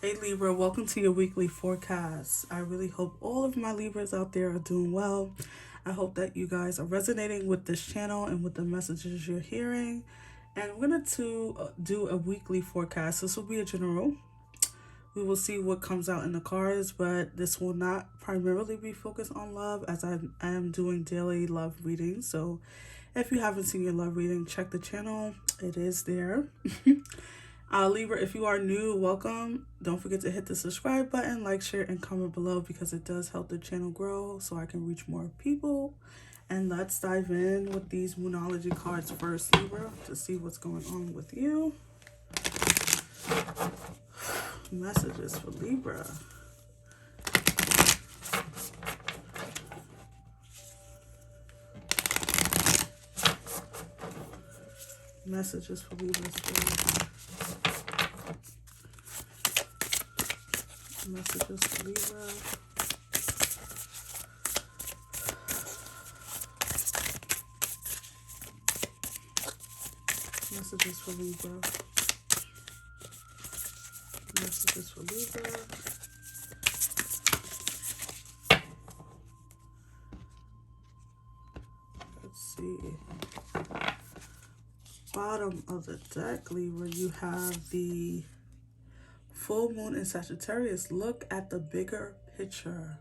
Hey Libra, welcome to your weekly forecast. I really hope all of my Libras out there are doing well. I hope that you guys are resonating with this channel and with the messages you're hearing. And we're going to do a weekly forecast. This will be a general. We will see what comes out in the cards, but this will not primarily be focused on love as I am doing daily love readings. So if you haven't seen your love reading, check the channel. It is there. Libra, if you are new, welcome. Don't forget to hit the subscribe button, like, share, and comment below because it does help the channel grow so I can reach more people. And let's dive in with these Moonology cards first, Libra, to see what's going on with you. Messages for Libra. Messages for Libra. Messages for Libra. Messages for Libra. Messages for Libra. Let's see. Bottom of the deck, Libra, you have the full moon in Sagittarius. Look at the bigger picture.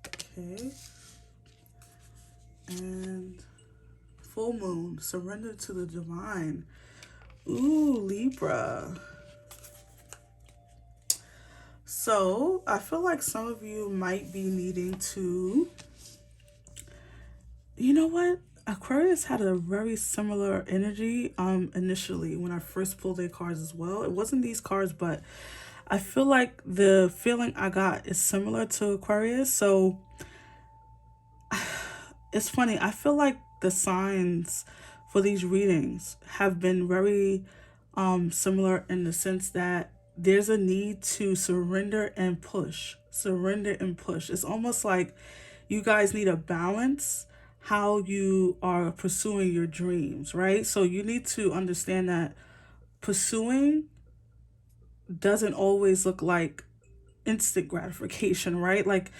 Okay. And full moon, surrender to the divine. Ooh, Libra. So I feel like some of you might be needing to, you know what? Aquarius had a very similar energy initially when I first pulled their cards as well. It wasn't these cards, but I feel like the feeling I got is similar to Aquarius. So it's funny. I feel like the signs for these readings have been very similar in the sense that there's a need to surrender and push. Surrender and push. It's almost like you guys need a balance how you are pursuing your dreams, right? So you need to understand that pursuing doesn't always look like instant gratification, right? Like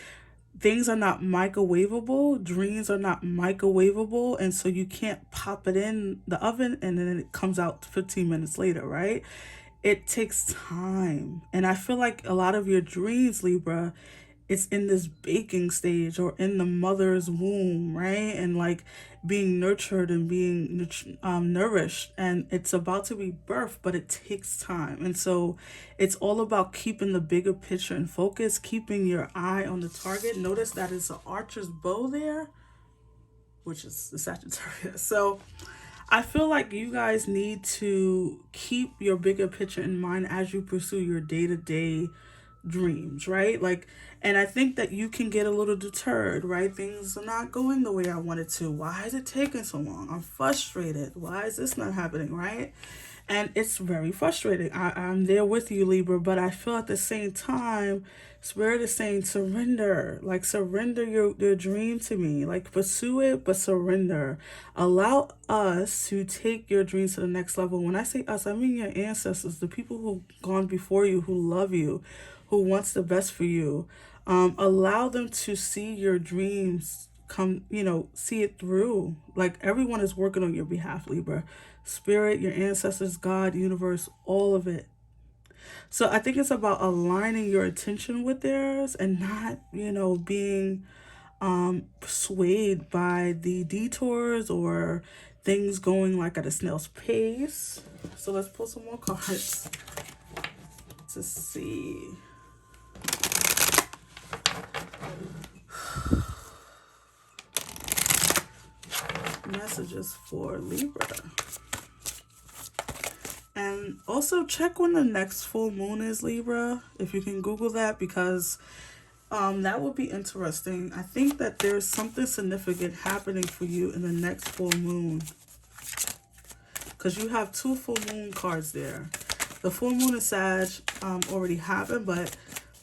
things are not microwavable, dreams are not microwavable, and so you can't pop it in the oven and then it comes out 15 minutes later, right? It takes time. And I feel like a lot of your dreams, Libra, it's in this baking stage or in the mother's womb, right? And like being nurtured and being nourished, and it's about to be birthed, but it takes time. And so it's all about keeping the bigger picture in focus, keeping your eye on the target. Notice that it's an archer's bow there, which is the Sagittarius. So I feel like you guys need to keep your bigger picture in mind as you pursue your day-to-day dreams, right? Like, and I think that you can get a little deterred, right? Things are not going the way I wanted to. Why is it taking so long? I'm frustrated. Why is this not happening, right? And it's very frustrating. I'm there with you, Libra, but I feel at the same time, Spirit is saying surrender. Like surrender your dream to me. Like pursue it, but surrender. Allow us to take your dreams to the next level. When I say us, I mean your ancestors, the people who've gone before you, who love you, who wants the best for you. Allow them to see your dreams come, see it through. Like everyone is working on your behalf, Libra. Spirit, your ancestors, God, universe, all of it. So I think it's about aligning your attention with theirs and not, being swayed by the detours or things going like at a snail's pace. So let's pull some more cards to see. Messages for Libra. And also check when the next full moon is, Libra, if you can Google that, because that would be interesting. I think that there's something significant happening for you in the next full moon, because you have two full moon cards there. The full moon in Sag already happened, but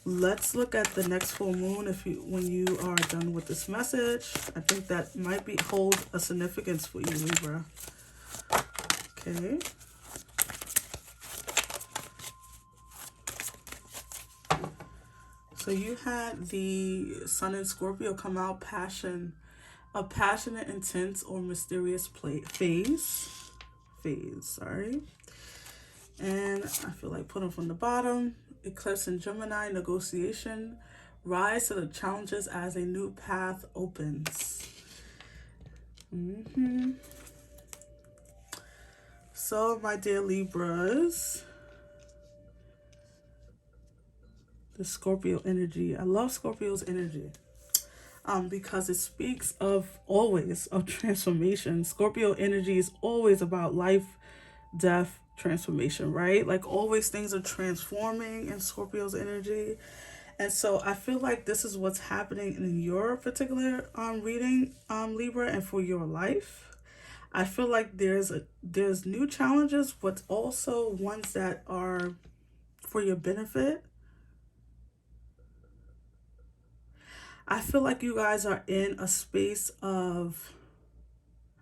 let's look at the next full moon when you are done with this message. I think that might hold a significance for you, Libra. Okay. So you had the Sun in Scorpio come out, passion, a passionate, intense, or mysterious phase, sorry. And I feel like putting from the bottom, eclipse in Gemini, negotiation, rise to the challenges as a new path opens. So, my dear Libras, the Scorpio energy. I love Scorpio's energy. Because it speaks of always of transformation. Scorpio energy is always about life, death, transformation, right? Like always things are transforming in Scorpio's energy. And so I feel like this is what's happening in your particular reading, Libra, and for your life. I feel like there's new challenges, but also ones that are for your benefit. I feel like you guys are in a space of,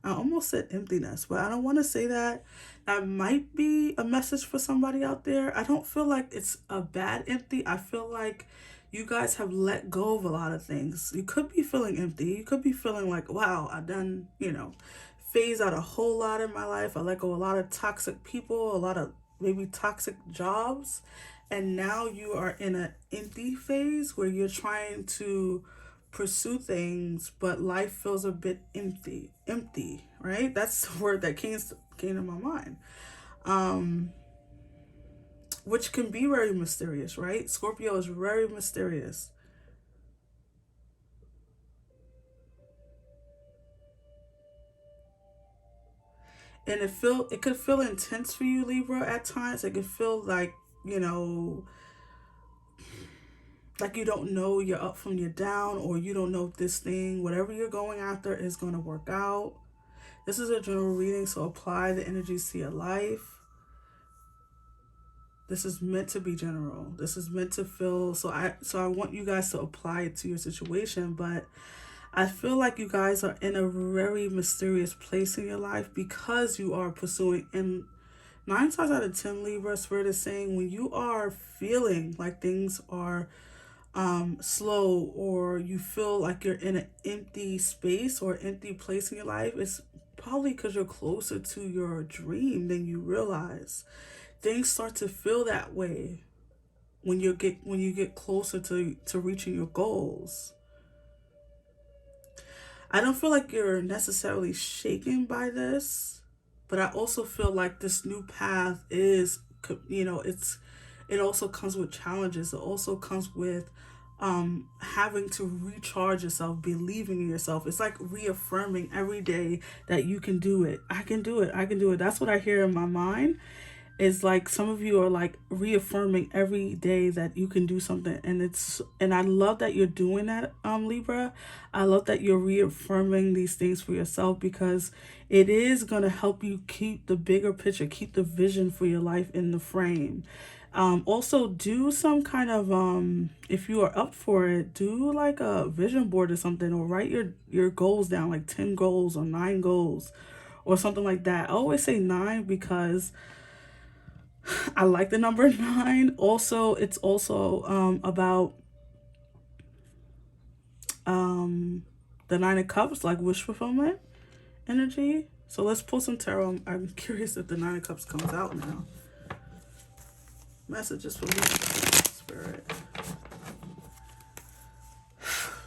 I almost said emptiness, but I don't want to say that. That might be a message for somebody out there. I don't feel like it's a bad empty. I feel like you guys have let go of a lot of things. You could be feeling empty. You could be feeling like, wow, I've done, phase out a whole lot in my life. I let go of a lot of toxic people, a lot of maybe toxic jobs. And now you are in an empty phase where you're trying to pursue things, but life feels a bit empty, right? That's the word that came to my mind. Which can be very mysterious, right? Scorpio is very mysterious. And it could feel intense for you, Libra, at times. It could feel like, like you don't know you're up from your down, or you don't know if this thing, whatever you're going after, is going to work out. This is a general reading, so apply the energies to your life. This is meant to be general. This is meant to feel, so I want you guys to apply it to your situation, but I feel like you guys are in a very mysterious place in your life because you are pursuing, and 9 times out of 10, Libra, Spirit is saying when you are feeling like things are slow, or you feel like you're in an empty space or empty place in your life, it's probably because you're closer to your dream than you realize. Things start to feel that way when you get closer to reaching your goals. I don't feel like you're necessarily shaken by this, but I also feel like this new path is, it also comes with challenges. It also comes with having to recharge yourself, believing in yourself. It's like reaffirming every day that you can do it. I can do it. I can do it. That's what I hear in my mind. It's like some of you are like reaffirming every day that you can do something, and I love that you're doing that, Libra. I love that you're reaffirming these things for yourself, because it is going to help you keep the bigger picture, keep the vision for your life in the frame. Also do some kind of, if you are up for it, do like a vision board or something, or write your goals down, like 10 goals or 9 goals or something like that. I always say 9 because I like the number 9. Also, it's also about the 9 of Cups, like wish fulfillment energy. So let's pull some tarot. I'm curious if the 9 of Cups comes out now. Messages for me, Spirit.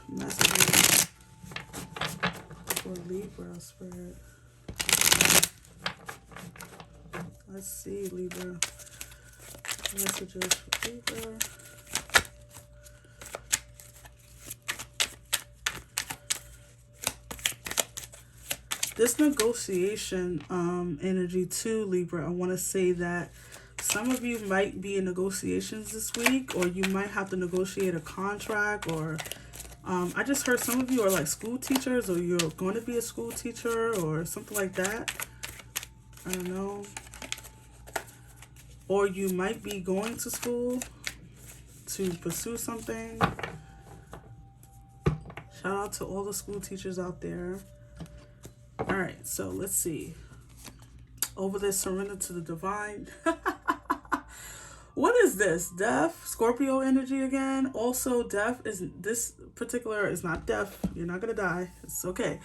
Messages for Libra, Spirit. Let's see, Libra. Messages for Libra. This negotiation energy too, Libra. I want to say that some of you might be in negotiations this week, or you might have to negotiate a contract, or I just heard some of you are like school teachers, or you're going to be a school teacher or something like that. I don't know. Or you might be going to school to pursue something. Shout out to all the school teachers out there. All right, so let's see. Over there, surrender to the divine. What is this? Death, Scorpio energy again. Also, death is this particular is not death. You're not gonna die. It's okay.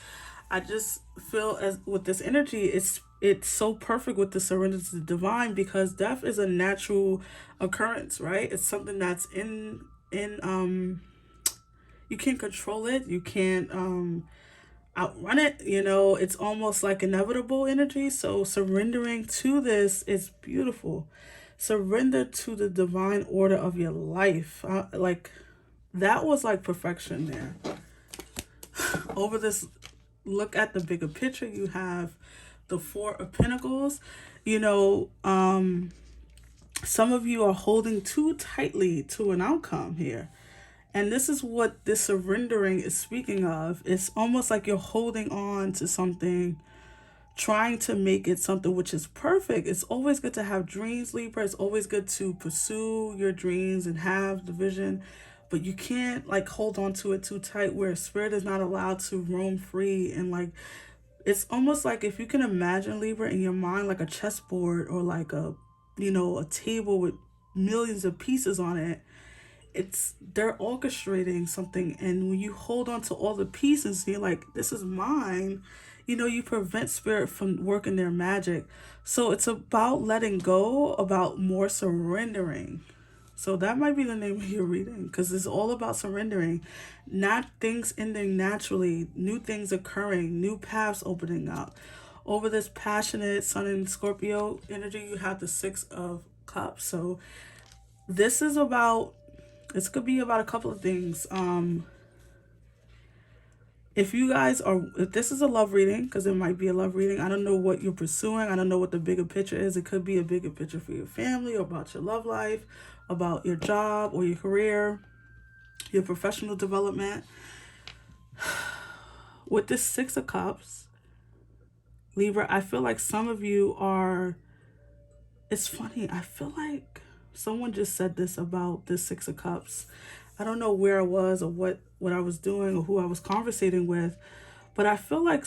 I just feel as with this energy, it's so perfect with the surrender to the divine because death is a natural occurrence, right? It's something that's in you can't control it. You can't outrun it. It's almost like inevitable energy. So surrendering to this is beautiful. Surrender to the divine order of your life. Like that was like perfection there. Over this, look at the bigger picture. You have the Four of Pentacles. Some of you are holding too tightly to an outcome here. And this is what this surrendering is speaking of. It's almost like you're holding on to something, trying to make it something which is perfect. It's always good to have dreams, Libra. It's always good to pursue your dreams and have the vision. But you can't like hold on to it too tight where spirit is not allowed to roam free. And like, it's almost like if you can imagine, Libra, in your mind, like a chessboard or like a table with millions of pieces on it. They're orchestrating something, and when you hold on to all the pieces and you're like, this is mine, you prevent spirit from working their magic. So it's about letting go, about more surrendering. So that might be the name of your reading, because it's all about surrendering, not things ending naturally, new things occurring, new paths opening up. Over this passionate Sun and Scorpio energy, you have the Six of Cups. So this is about, this could be about a couple of things. If this is a love reading, because it might be a love reading, I don't know what you're pursuing. I don't know what the bigger picture is. It could be a bigger picture for your family, or about your love life, about your job or your career, your professional development. With this Six of Cups, Libra, I feel like some of you are, it's funny, I feel like someone just said this about this Six of Cups. I don't know where I was or what I was doing or who I was conversating with, but I feel like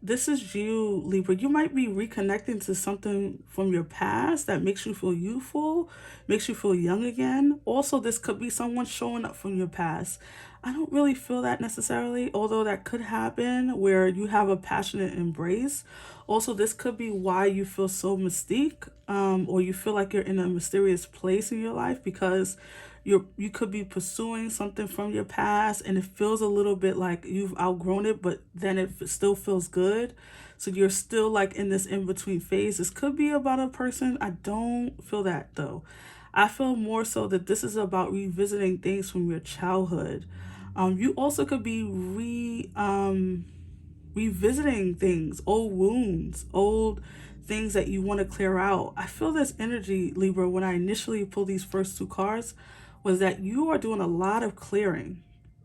this is you, Libra. You might be reconnecting to something from your past that makes you feel youthful, makes you feel young again. Also, this could be someone showing up from your past. I don't really feel that necessarily, although that could happen where you have a passionate embrace. Also, this could be why you feel so mystique, or you feel like you're in a mysterious place in your life, because you could be pursuing something from your past and it feels a little bit like you've outgrown it, but then it still feels good. So you're still like in this in-between phase. This could be about a person. I don't feel that though. I feel more so that this is about revisiting things from your childhood. You also could be revisiting things, old wounds, old things that you want to clear out. I feel this energy, Libra, when I initially pulled these first two cards, was that you are doing a lot of clearing.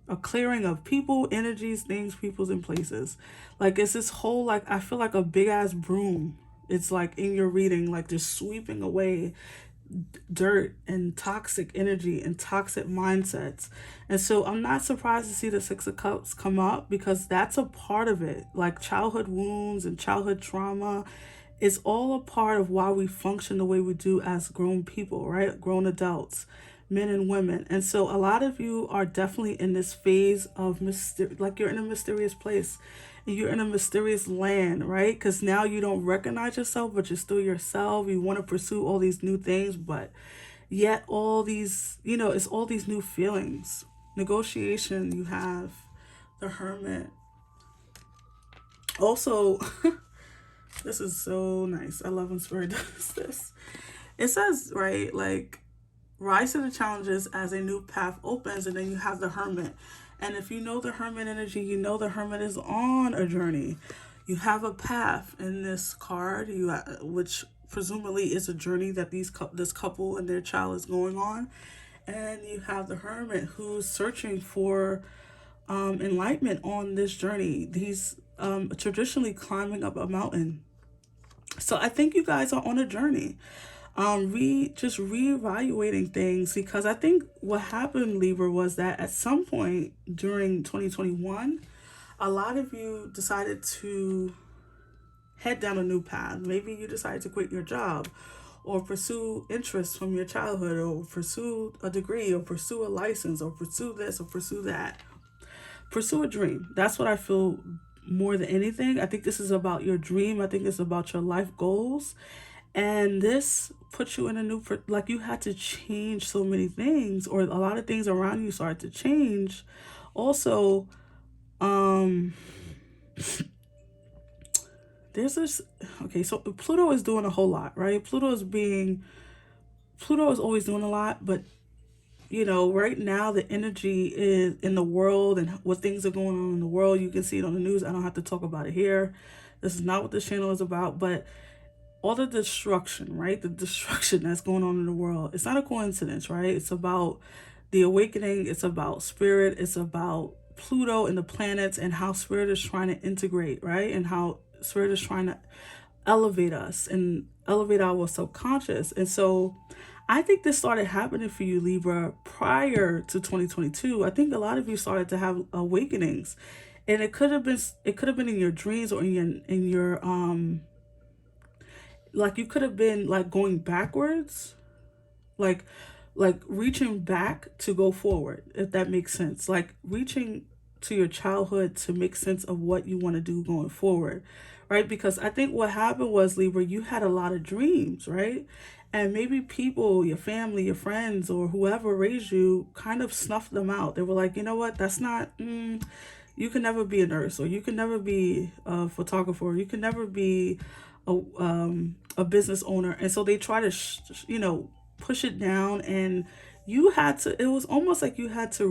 A clearing of people, energies, things, peoples, and places. Like it's this whole, like, I feel like a big ass broom. It's like in your reading, like just sweeping away dirt and toxic energy and toxic mindsets. And so I'm not surprised to see the Six of Cups come up, because that's a part of it. Like childhood wounds and childhood trauma is all a part of why we function the way we do as grown people, right? Grown adults, men and women. And so a lot of you are definitely in this phase of like you're in a mysterious place and you're in a mysterious land, right? Because now you don't recognize yourself, but you're still yourself. You want to pursue all these new things, but yet all these, it's all these new feelings. Negotiation, you have the Hermit. Also, this is so nice. I love when Spirit does this. It says, right, like, rise to the challenges as a new path opens, and then you have the Hermit. And if you know the Hermit energy, you know the Hermit is on a journey. You have a path in this card, which presumably is a journey that this couple and their child is going on. And you have the Hermit who's searching for enlightenment on this journey. He's traditionally climbing up a mountain. So I think you guys are on a journey. Just reevaluating things, because I think what happened, Libra, was that at some point during 2021, a lot of you decided to head down a new path. Maybe you decided to quit your job, or pursue interests from your childhood, or pursue a degree, or pursue a license, or pursue this, or pursue that. Pursue a dream. That's what I feel more than anything. I think this is about your dream. I think it's about your life goals. And this puts you in a new, like you had to change so many things, or a lot of things around you started to change. Also, um, there's this, okay, so Pluto is doing a whole lot, right? Pluto is always doing a lot, but right now the energy is in the world and what things are going on in the world. You can see it on the news. I don't have to talk about it here. This is not what this channel is about, but all the destruction, right? The destruction that's going on in the world. It's not a coincidence, right? It's about the awakening. It's about spirit. It's about Pluto and the planets and how spirit is trying to integrate, right? And how spirit is trying to elevate us and elevate our subconscious. And so I think this started happening for you, Libra, prior to 2022. I think a lot of you started to have awakenings. And it could have been in your dreams, or in your like you could have been like going backwards, like reaching back to go forward, if that makes sense, like reaching to your childhood to make sense of what you want to do going forward, right? Because I think what happened was, Libra, you had a lot of dreams, right? And maybe people, your family, your friends, or whoever raised you kind of snuffed them out. They were like, you know what, that's not you can never be a nurse, or you can never be a photographer, or you can never be a business owner. And so they try to push it down, and you had to, it was almost like you had to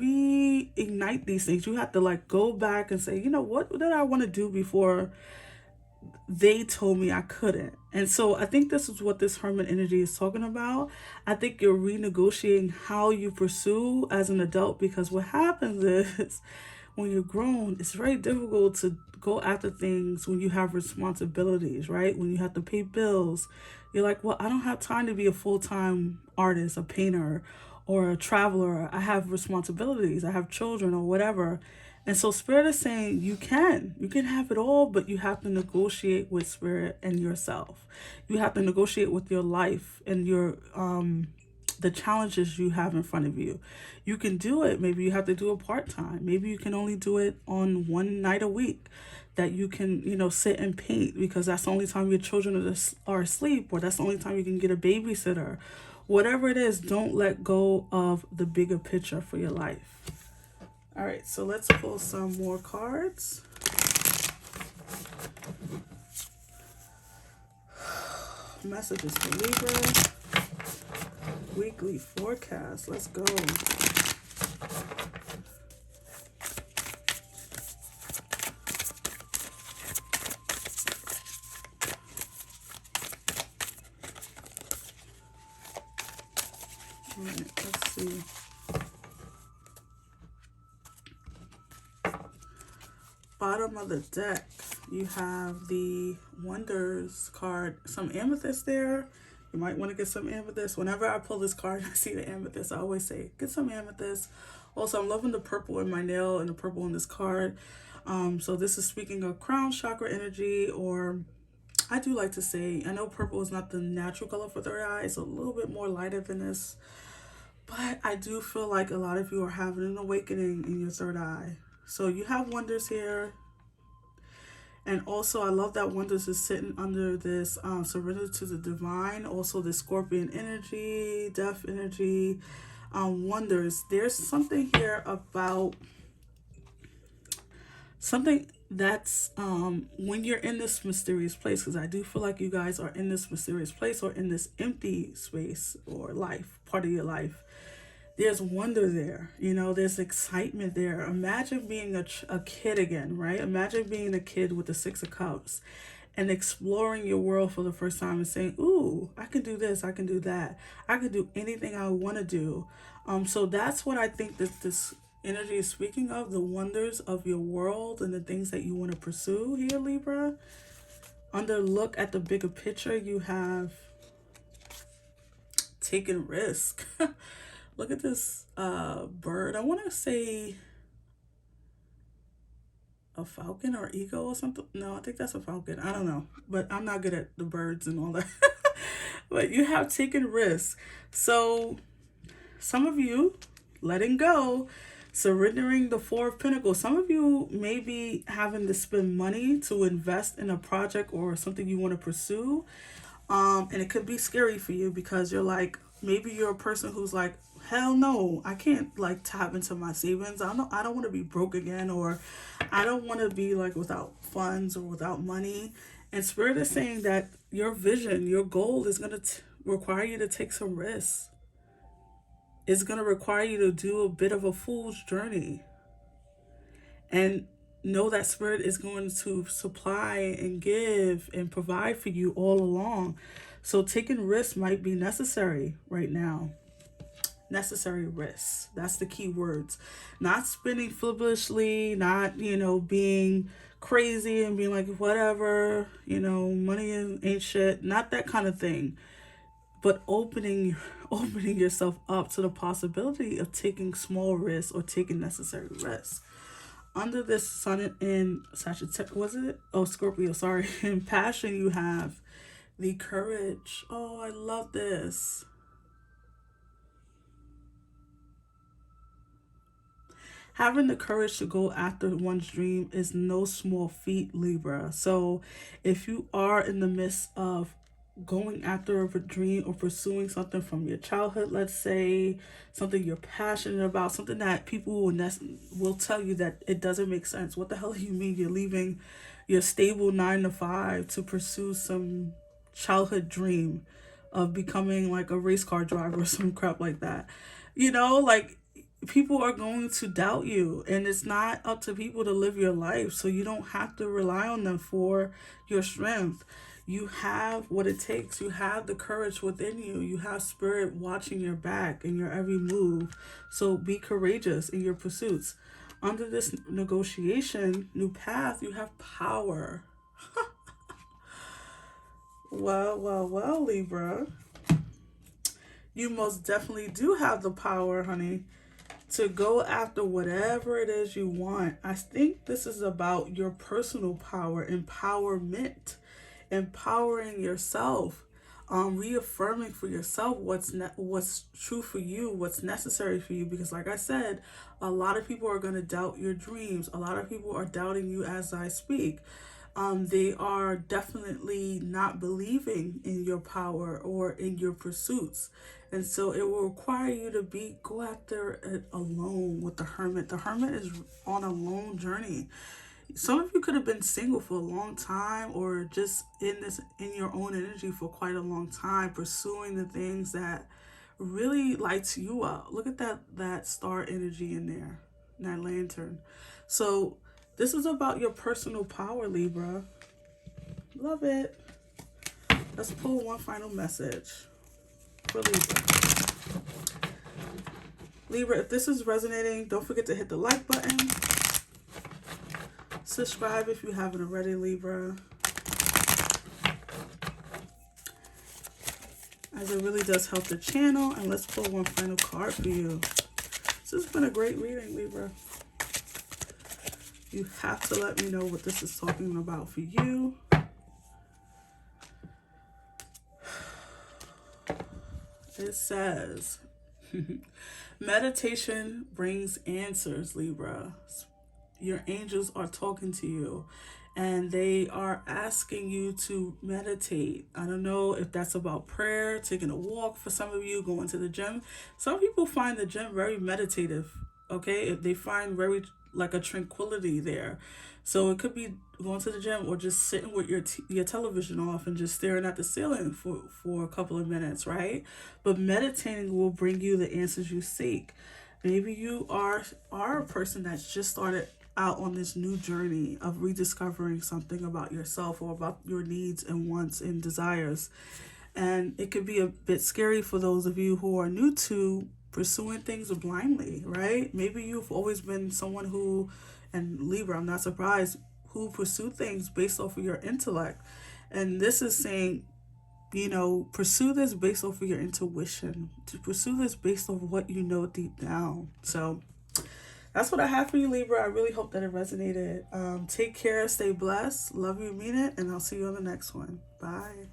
reignite these things. You had to like go back and say, what did I want to do before they told me I couldn't. And so I think this is what this hermit energy is talking about. I think you're renegotiating how you pursue as an adult, because what happens is when you're grown, it's very difficult to go after things when you have responsibilities, right? When you have to pay bills, you're like, well, I don't have time to be a full-time artist, a painter, or a traveler. I have responsibilities. I have children, or whatever. And so spirit is saying you can have it all, but you have to negotiate with spirit and yourself. You have to negotiate with your life and your the challenges you have in front of you. You can do it. Maybe you have to do it part-time. Maybe you can only do it on one night a week, that you can, sit and paint, because that's the only time your children are asleep, or that's the only time you can get a babysitter. Whatever it is, don't let go of the bigger picture for your life. All right, so let's pull some more cards. Messages for Libra. Weekly forecast. Let's go. All right, let's see. Bottom of the deck, you have the Wonders card, some amethyst there. You might want to get some amethyst. Whenever I pull this card and I see the amethyst, I always say, get some amethyst. Also, I'm loving the purple in my nail and the purple in this card. So this is speaking of crown chakra energy, or I do like to say, I know purple is not the natural color for third eye. It's a little bit more lighter than this. But I do feel like a lot of you are having an awakening in your third eye. So you have Wonders here. And also, I love that Wonders is sitting under this surrender to the divine. Also, the Scorpion energy, death energy, Wonders. There's something here about something that's when you're in this mysterious place, because I do feel like you guys are in this mysterious place, or in this empty space or life, part of your life. There's wonder there, there's excitement there. Imagine being a kid again, right? Imagine being a kid with the Six of Cups and exploring your world for the first time and saying, ooh, I can do this, I can do that, I can do anything I want to do. So that's what I think that this energy is speaking of, the wonders of your world and the things that you want to pursue here, Libra. Under look at the bigger picture, you have taken risk. Look at this bird. I want to say a falcon or eagle or something. No, I think that's a falcon. I don't know. But I'm not good at the birds and all that. But you have taken risks. So some of you letting go, surrendering the Four of Pentacles. Some of you may be having to spend money to invest in a project or something you want to pursue. And it could be scary for you because you're like, maybe you're a person who's like, hell no, I can't like tap into my savings. I don't want to be broke again, or I don't want to be like without funds or without money. And Spirit is saying that your vision, your goal is going to require you to take some risks. It's going to require you to do a bit of a fool's journey. And know that Spirit is going to supply and give and provide for you all along. So taking risks might be necessary right now. Necessary risks. That's the key words. Not spending foolishly, not, being crazy and being like, whatever, money ain't shit. Not that kind of thing. But opening yourself up to the possibility of taking small risks or taking necessary risks. Under this sun in Sagittarius, was it? Oh, Scorpio, sorry. In passion, you have the courage. Oh, I love this. Having the courage to go after one's dream is no small feat, Libra. So if you are in the midst of going after a dream or pursuing something from your childhood, let's say something you're passionate about, something that people will tell you that it doesn't make sense. What the hell do you mean you're leaving your stable 9 to 5 to pursue some childhood dream of becoming like a race car driver or some crap like that? Like, people are going to doubt you, and it's not up to people to live your life, so you don't have to rely on them for your strength. You have what it takes. You have the courage within you. You have Spirit watching your back and your every move. So be courageous in your pursuits. Under this negotiation, new path, you have power. Well, Libra. You most definitely do have the power, honey, to go after whatever it is you want. I think this is about your personal power, empowerment, empowering yourself, reaffirming for yourself what's true for you, what's necessary for you. Because like I said, a lot of people are going to doubt your dreams. A lot of people are doubting you as I speak. They are definitely not believing in your power or in your pursuits. And so it will require you to go after it alone with the Hermit. The Hermit is on a lone journey. Some of you could have been single for a long time, or just in your own energy for quite a long time, pursuing the things that really lights you up. Look at that star energy in there, that lantern. So this is about your personal power, Libra. Love it. Let's pull one final message for Libra. Libra, if this is resonating, don't forget to hit the like button. Subscribe if you haven't already, Libra, as it really does help the channel. And let's pull one final card for you. This has been a great reading, Libra. You have to let me know what this is talking about for you. It says, meditation brings answers, Libra. Your angels are talking to you, and they are asking you to meditate. I don't know if that's about prayer, taking a walk for some of you, going to the gym. Some people find the gym very meditative, okay? If they find very like a tranquility there. So it could be going to the gym or just sitting with your television off and just staring at the ceiling for a couple of minutes, right? But meditating will bring you the answers you seek. Maybe you are a person that's just started out on this new journey of rediscovering something about yourself or about your needs and wants and desires. And it could be a bit scary for those of you who are new to pursuing things blindly, right? Maybe you've always been someone who, and Libra, I'm not surprised, who pursue things based off of your intellect. And this is saying, pursue this based off of your intuition, to pursue this based off of what you know deep down. So that's what I have for you, Libra. I really hope that it resonated. Take care, stay blessed, love you, mean it, and I'll see you on the next one. Bye.